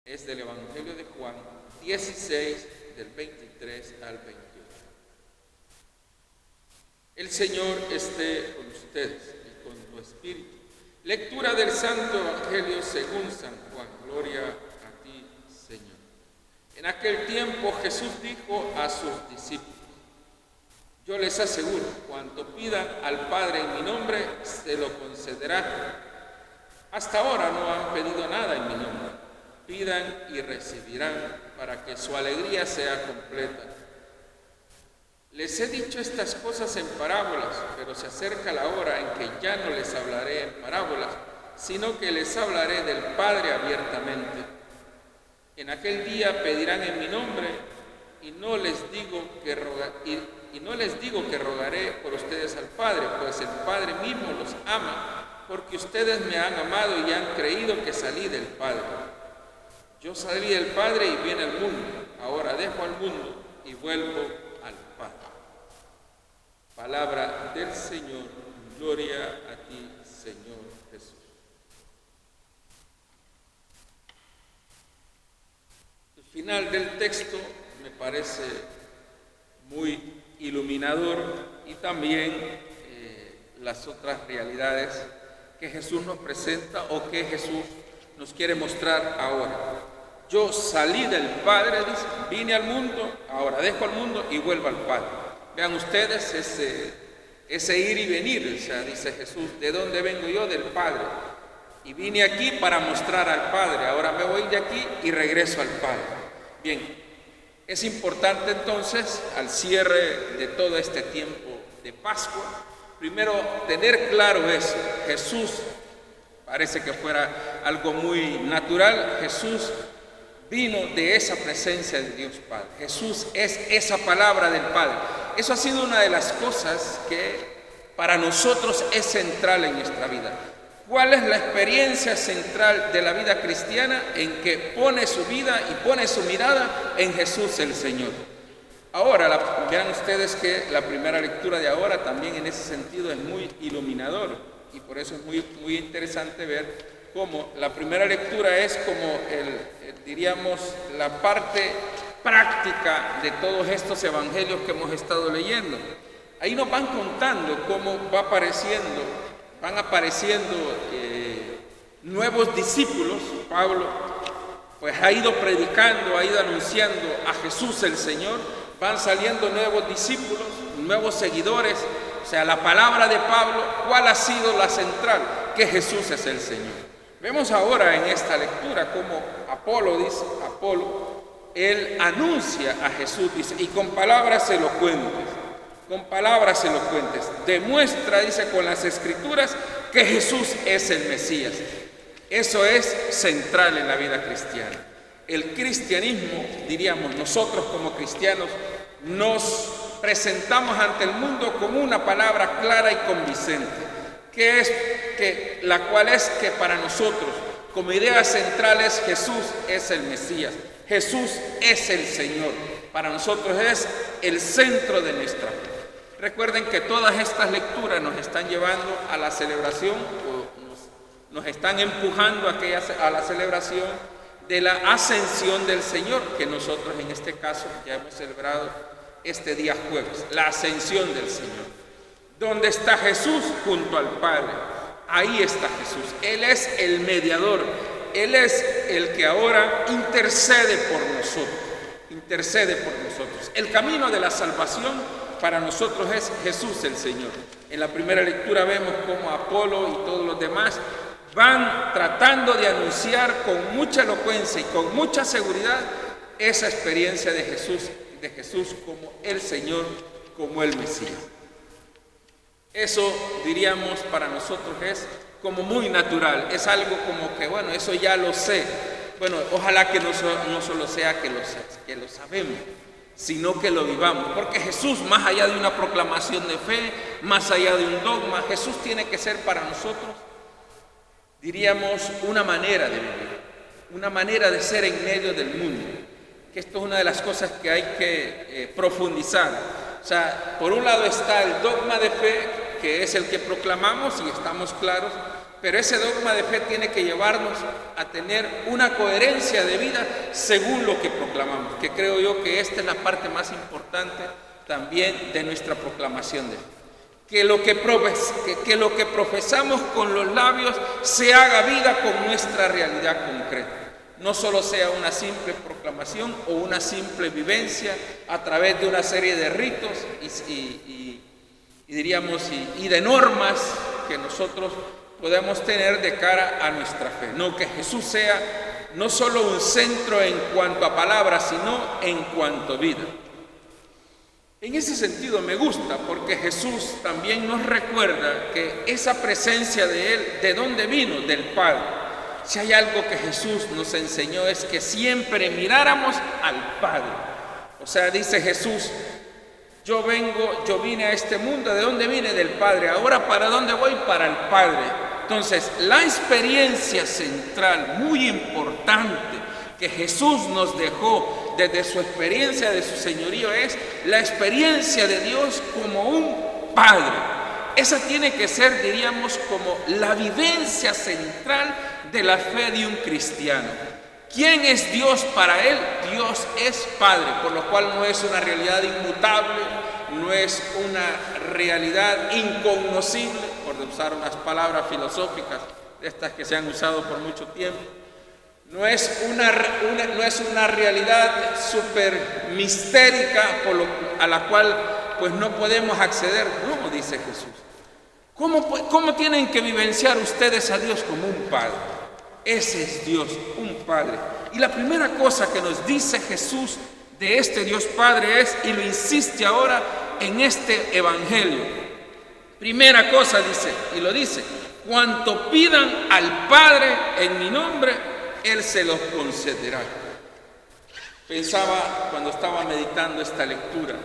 es del Evangelio de Juan 16, del 23 al 21. El Señor esté con ustedes y con tu espíritu. Lectura del Santo Evangelio según San Juan. Gloria a ti, Señor. En aquel tiempo Jesús dijo a sus discípulos: yo les aseguro, cuanto pidan al Padre en mi nombre, se lo concederá. Hasta ahora no han pedido nada en mi nombre. Pidan y recibirán, para que su alegría sea completa. Les he dicho estas cosas en parábolas, pero se acerca la hora en que ya no les hablaré en parábolas, sino que les hablaré del Padre abiertamente. En aquel día pedirán en mi nombre, y no les digo que rogaré por ustedes al Padre, pues el Padre mismo los ama, porque ustedes me han amado y han creído que salí del Padre. Yo salí del Padre y vine al mundo. Ahora dejo al mundo y vuelvo al Padre. Palabra del Señor. Gloria a ti, Señor Jesús. El final del texto me parece muy iluminador, y también las otras realidades que Jesús nos presenta o que Jesús nos quiere mostrar ahora. Yo salí del Padre, dice, vine al mundo, ahora dejo al mundo y vuelvo al Padre. Vean ustedes ese ir y venir, o sea, dice Jesús, ¿de dónde vengo yo? Del Padre. Y vine aquí para mostrar al Padre, ahora me voy de aquí y regreso al Padre. Bien, es importante entonces, al cierre de todo este tiempo de Pascua, primero tener claro eso. Jesús, parece que fuera algo muy natural, Jesús vino de esa presencia de Dios Padre. Jesús es esa palabra del Padre. Eso ha sido una de las cosas que para nosotros es central en nuestra vida. ¿Cuál es la experiencia central de la vida cristiana? En que pone su vida y pone su mirada en Jesús el Señor. Ahora, vean ustedes que la primera lectura de ahora también en ese sentido es muy iluminador, y por eso es muy interesante ver cómo la primera lectura es como diríamos, la parte práctica de todos estos evangelios que hemos estado leyendo. Ahí nos van contando cómo van apareciendo nuevos discípulos. Pablo pues ha ido predicando, ha ido anunciando a Jesús el Señor. Van saliendo nuevos discípulos, nuevos seguidores. O sea, la palabra de Pablo, ¿cuál ha sido la central? Que Jesús es el Señor. Vemos ahora en esta lectura cómo Apolo, él anuncia a Jesús, dice, y con palabras elocuentes, demuestra, dice, con las Escrituras que Jesús es el Mesías. Eso es central en la vida cristiana. El cristianismo, diríamos, nosotros como cristianos nos presentamos ante el mundo con una palabra clara y convincente, la cual es que para nosotros, como idea central, es Jesús es el Mesías, Jesús es el Señor. Para nosotros es el centro de nuestra fe. Recuerden que todas estas lecturas nos están llevando a la celebración, o nos están empujando a la celebración de la ascensión del Señor, que nosotros en este caso ya hemos celebrado este día jueves, la ascensión del Señor. ¿Dónde está Jesús? Junto al Padre. Ahí está Jesús. Él es el mediador. Él es el que ahora intercede por nosotros. El camino de la salvación para nosotros es Jesús el Señor. En la primera lectura vemos cómo Apolo y todos los demás van tratando de anunciar con mucha elocuencia y con mucha seguridad esa experiencia de Jesús como el Señor, como el Mesías. Eso, diríamos, para nosotros es como muy natural, es algo como que, bueno, eso ya lo sé. Bueno, ojalá que no solo sea que lo sabemos, sino que lo vivamos, porque Jesús, más allá de una proclamación de fe, más allá de un dogma, Jesús tiene que ser para nosotros, diríamos, una manera de vivir, una manera de ser en medio del mundo, que esto es una de las cosas que hay que profundizar. O sea, por un lado está el dogma de fe, que es el que proclamamos y estamos claros, pero ese dogma de fe tiene que llevarnos a tener una coherencia de vida según lo que proclamamos, que creo yo que esta es la parte más importante también de nuestra proclamación de fe. Que lo que profesamos con los labios se haga vida con nuestra realidad concreta. No solo sea una simple proclamación o una simple vivencia a través de una serie de ritos y de normas que nosotros podemos tener de cara a nuestra fe. No, que Jesús sea no solo un centro en cuanto a palabras, sino en cuanto a vida. En ese sentido me gusta, porque Jesús también nos recuerda que esa presencia de Él, ¿de dónde vino? Del Padre. Si hay algo que Jesús nos enseñó es que siempre miráramos al Padre. O sea, dice Jesús, yo vine a este mundo, ¿de dónde vine? Del Padre. Ahora, ¿para dónde voy? Para el Padre. Entonces, la experiencia central, muy importante, que Jesús nos dejó desde su experiencia de su señorío es la experiencia de Dios como un Padre. Esa tiene que ser, diríamos, como la vivencia central de la fe de un cristiano. ¿Quién es Dios para él? Dios es Padre, por lo cual no es una realidad inmutable, no es una realidad incognoscible, por usar unas palabras filosóficas de estas que se han usado por mucho tiempo. No es una realidad súper mistérica a la cual pues no podemos acceder. No, dice Jesús. ¿Cómo tienen que vivenciar ustedes a Dios como un Padre? Ese es Dios, un Padre. Y la primera cosa que nos dice Jesús de este Dios Padre es, y lo insiste ahora en este Evangelio. Primera cosa dice, y lo dice, cuanto pidan al Padre en mi nombre, Él se los concederá. Pensaba cuando estaba meditando esta lectura,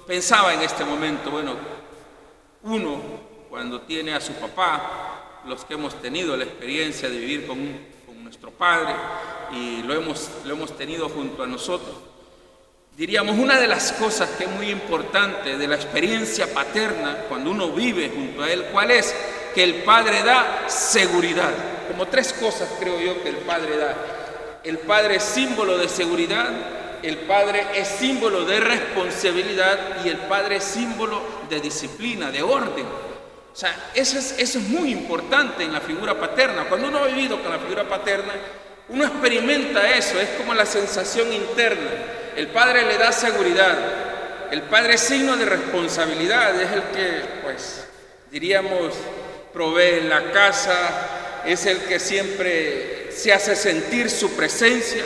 pensaba en este momento, uno cuando tiene a su papá, los que hemos tenido la experiencia de vivir con nuestro padre y lo hemos tenido junto a nosotros, diríamos, una de las cosas que es muy importante de la experiencia paterna cuando uno vive junto a él, ¿cuál es? Que el Padre da seguridad. Como tres cosas creo yo que el Padre da. El Padre es símbolo de seguridad, el Padre es símbolo de responsabilidad y el Padre es símbolo de disciplina, de orden. O sea, eso es muy importante en la figura paterna. Cuando uno ha vivido con la figura paterna, uno experimenta eso, es como la sensación interna. El Padre le da seguridad, el Padre es signo de responsabilidad, es el que, diríamos, provee la casa, es el que siempre se hace sentir su presencia.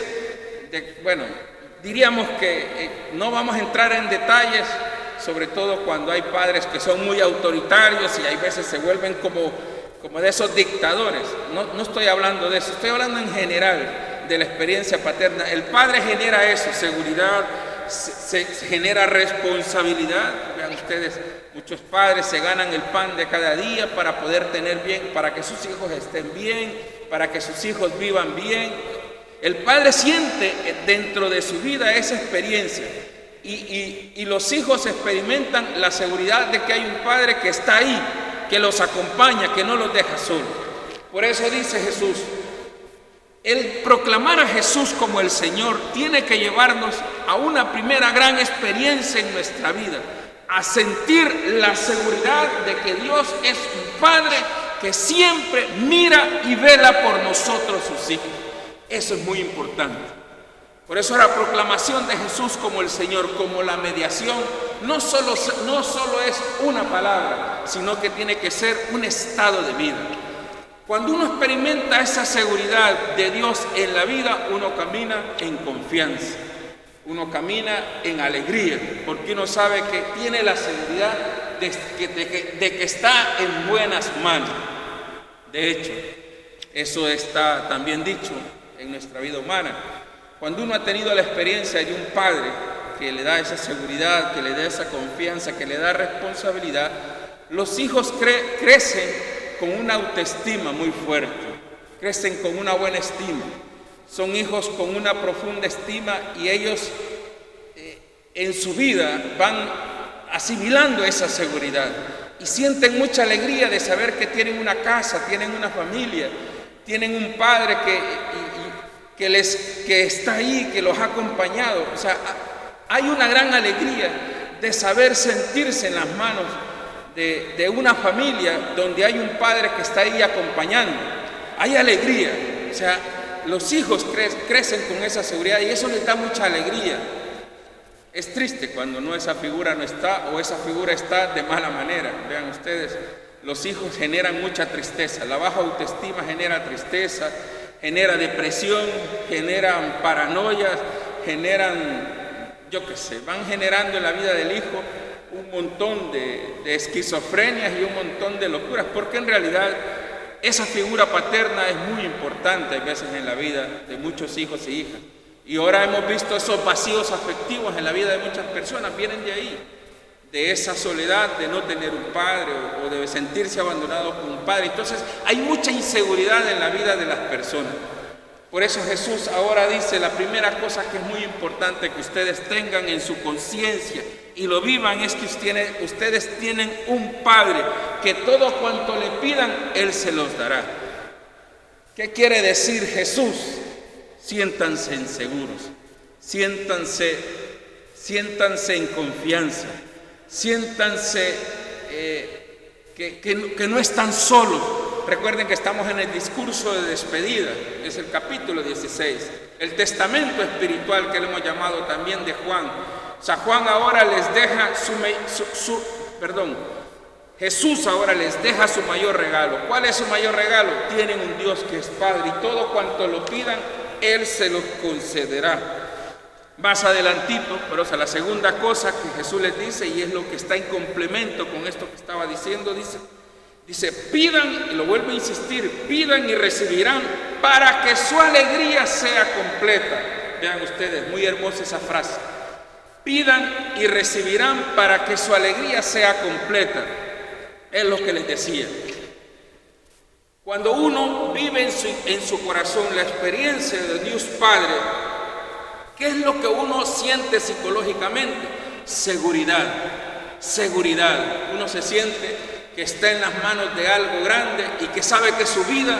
Diríamos que no vamos a entrar en detalles, sobre todo cuando hay padres que son muy autoritarios y hay veces se vuelven como de esos dictadores. No estoy hablando de eso, estoy hablando en general de la experiencia paterna. El padre genera eso, seguridad, se genera responsabilidad. Vean ustedes, muchos padres se ganan el pan de cada día para poder tener bien, para que sus hijos estén bien, para que sus hijos vivan bien. El padre siente dentro de su vida esa experiencia y los hijos experimentan la seguridad de que hay un padre que está ahí, que los acompaña, que no los deja solos. Por eso dice Jesús, el proclamar a Jesús como el Señor tiene que llevarnos a una primera gran experiencia en nuestra vida, a sentir la seguridad de que Dios es un Padre que siempre mira y vela por nosotros sus hijos. Eso es muy importante. Por eso la proclamación de Jesús como el Señor, como la mediación, no solo es una palabra, sino que tiene que ser un estado de vida. Cuando uno experimenta esa seguridad de Dios en la vida, uno camina en confianza, uno camina en alegría, porque uno sabe que tiene la seguridad de que está en buenas manos. De hecho, eso está también dicho en nuestra vida humana. Cuando uno ha tenido la experiencia de un padre que le da esa seguridad, que le da esa confianza, que le da responsabilidad, los hijos crecen con una autoestima muy fuerte, crecen con una buena estima, son hijos con una profunda estima y ellos en su vida van asimilando esa seguridad y sienten mucha alegría de saber que tienen una casa, tienen una familia, tienen un padre que está ahí, que los ha acompañado. O sea, hay una gran alegría de saber sentirse en las manos de una familia donde hay un padre que está ahí acompañando. Hay alegría, o sea, los hijos crecen con esa seguridad y eso les da mucha alegría. Es triste cuando esa figura no está, o esa figura está de mala manera. Vean ustedes, los hijos generan mucha tristeza, la baja autoestima genera tristeza, genera depresión, generan paranoias, van generando en la vida del hijo un montón de esquizofrenias y un montón de locuras, porque en realidad esa figura paterna es muy importante a veces en la vida de muchos hijos y hijas. Y ahora hemos visto esos vacíos afectivos en la vida de muchas personas, vienen de ahí, de esa soledad de no tener un padre o de sentirse abandonado por un padre. Entonces hay mucha inseguridad en la vida de las personas. Por eso Jesús ahora dice, la primera cosa que es muy importante que ustedes tengan en su conciencia y lo vivan es que ustedes tienen un Padre que todo cuanto le pidan, Él se los dará. ¿Qué quiere decir Jesús? Siéntanse seguros, siéntanse en confianza, siéntanse que no están solos. Recuerden que estamos en el discurso de despedida, es el capítulo 16, el testamento espiritual que le hemos llamado también de Juan. O sea, Juan ahora les deja Jesús ahora les deja su mayor regalo. ¿Cuál es su mayor regalo? Tienen un Dios que es Padre y todo cuanto lo pidan, Él se los concederá. Más adelantito, pero la segunda cosa que Jesús les dice, y es lo que está en complemento con esto que estaba diciendo, dice, pidan, y lo vuelvo a insistir, pidan y recibirán para que su alegría sea completa. Vean ustedes, muy hermosa esa frase. Pidan y recibirán para que su alegría sea completa. Es lo que les decía. Cuando uno vive en su corazón la experiencia de Dios Padre, ¿qué es lo que uno siente psicológicamente? Seguridad. Uno se siente que está en las manos de algo grande y que sabe que su vida,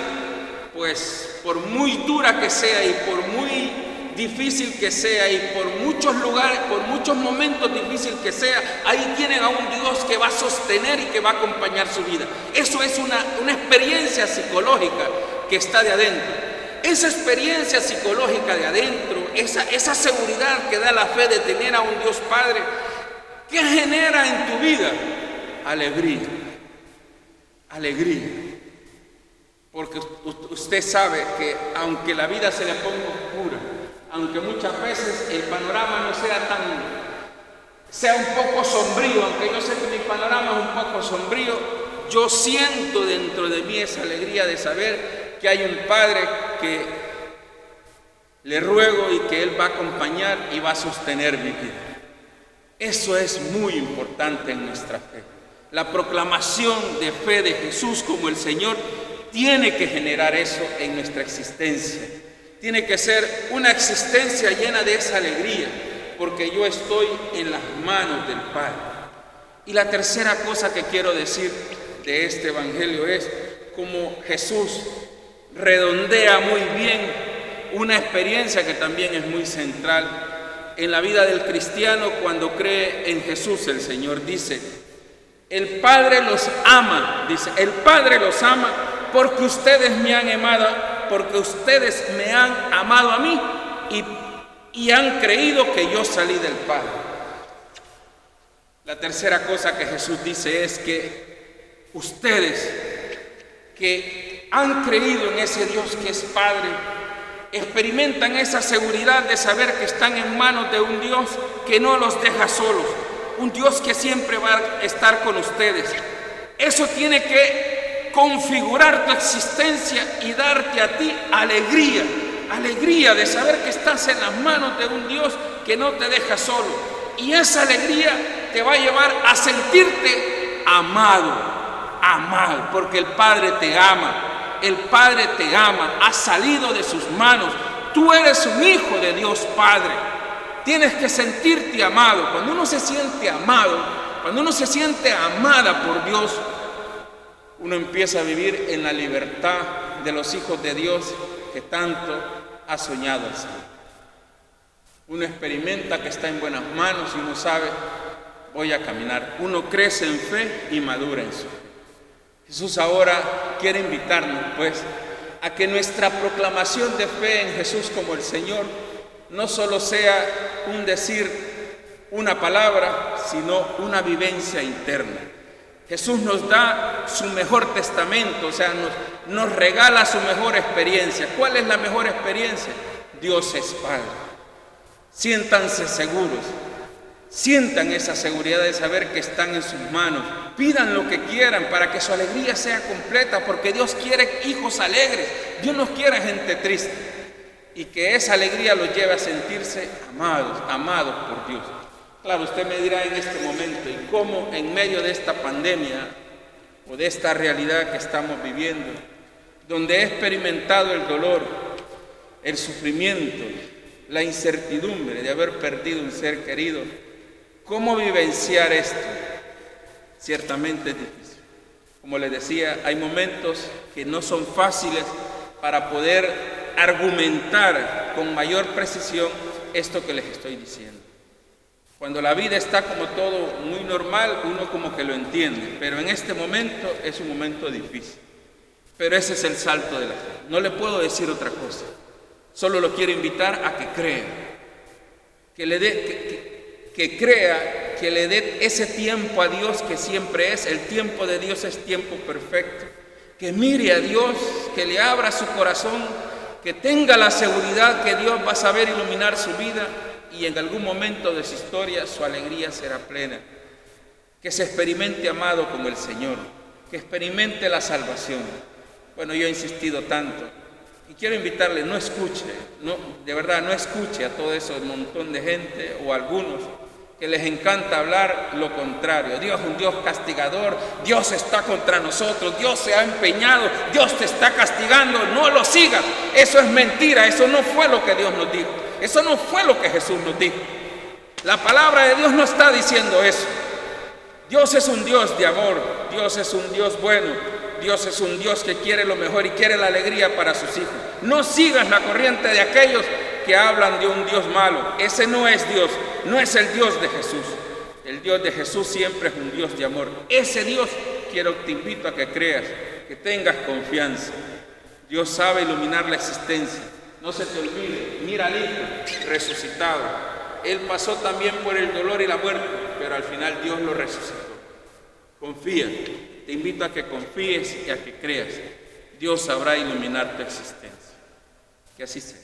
pues por muy dura que sea y por muy difícil que sea y por muchos lugares, por muchos momentos difíciles que sea, ahí tienen a un Dios que va a sostener y que va a acompañar su vida. Eso es una experiencia psicológica que está de adentro. Esa experiencia psicológica de adentro, esa seguridad que da la fe de tener a un Dios Padre, ¿qué genera en tu vida? Alegría. Porque usted sabe que aunque la vida se le ponga oscura, aunque muchas veces el panorama no sea un poco sombrío, aunque yo sé que mi panorama es un poco sombrío, yo siento dentro de mí esa alegría de saber que hay un Padre que le ruego y que Él va a acompañar y va a sostener mi vida. Eso es muy importante en nuestra fe. La proclamación de fe de Jesús como el Señor tiene que generar eso en nuestra existencia. Tiene que ser una existencia llena de esa alegría, porque yo estoy en las manos del Padre. Y la tercera cosa que quiero decir de este evangelio es cómo Jesús redondea muy bien una experiencia que también es muy central en la vida del cristiano cuando cree en Jesús el Señor. Dice, el Padre los ama, porque ustedes me han amado a mí y han creído que yo salí del Padre. La tercera cosa que Jesús dice es que ustedes que han creído en ese Dios que es Padre, experimentan esa seguridad de saber que están en manos de un Dios que no los deja solos, un Dios que siempre va a estar con ustedes. Eso tiene que configurar tu existencia y darte a ti alegría de saber que estás en las manos de un Dios que no te deja solo. Y esa alegría te va a llevar a sentirte amado, porque el Padre te ama. El Padre te ama, has salido de sus manos. Tú eres un hijo de Dios Padre. Tienes que sentirte amado. Cuando uno se siente amado, Cuando uno se siente amada por Dios, uno empieza a vivir en la libertad de los hijos de Dios que tanto ha soñado el Señor. Uno experimenta que está en buenas manos y uno sabe, voy a caminar. Uno crece en fe y madura en su fe. Jesús ahora quiere invitarnos, pues, a que nuestra proclamación de fe en Jesús como el Señor no solo sea un decir, una palabra, sino una vivencia interna. Jesús nos da su mejor testamento, o sea, nos regala su mejor experiencia. ¿Cuál es la mejor experiencia? Dios es Padre. Siéntanse seguros, sientan esa seguridad de saber que están en sus manos. Pidan lo que quieran para que su alegría sea completa, porque Dios quiere hijos alegres. Dios no quiere gente triste. Y que esa alegría los lleve a sentirse amados por Dios. Claro, usted me dirá en este momento, ¿y cómo en medio de esta pandemia o de esta realidad que estamos viviendo, donde he experimentado el dolor, el sufrimiento, la incertidumbre de haber perdido un ser querido, cómo vivenciar esto? Ciertamente es difícil. Como les decía, hay momentos que no son fáciles para poder argumentar con mayor precisión esto que les estoy diciendo. Cuando la vida está como todo muy normal, uno como que lo entiende, pero en este momento es un momento difícil. Pero ese es el salto de la fe. No le puedo decir otra cosa. Solo lo quiero invitar a que crea, que crea, que le dé ese tiempo a Dios que siempre es. El tiempo de Dios es tiempo perfecto. Que mire a Dios, que le abra su corazón, que tenga la seguridad que Dios va a saber iluminar su vida y en algún momento de su historia su alegría será plena. Que se experimente amado como el Señor, que experimente la salvación. Bueno, yo he insistido tanto y quiero invitarle, no escuche, de verdad no escuche a todo ese montón de gente o algunos que les encanta hablar lo contrario. Dios es un Dios castigador, Dios está contra nosotros, Dios se ha empeñado, Dios te está castigando, no lo sigas. Eso es mentira, eso no fue lo que Dios nos dijo, eso no fue lo que Jesús nos dijo. La palabra de Dios no está diciendo eso. Dios es un Dios de amor, Dios es un Dios bueno, Dios es un Dios que quiere lo mejor y quiere la alegría para sus hijos. No sigas la corriente de aquellos que hablan de un Dios malo. Ese no es Dios, no es el Dios de Jesús. El Dios de Jesús siempre es un Dios de amor. Ese Dios te invito a que creas, que tengas confianza. Dios sabe iluminar la existencia. No se te olvide, mira al Hijo resucitado. Él pasó también por el dolor y la muerte, pero al final Dios lo resucitó. Confía, te invito a que confíes y a que creas. Dios sabrá iluminar tu existencia. Que así sea.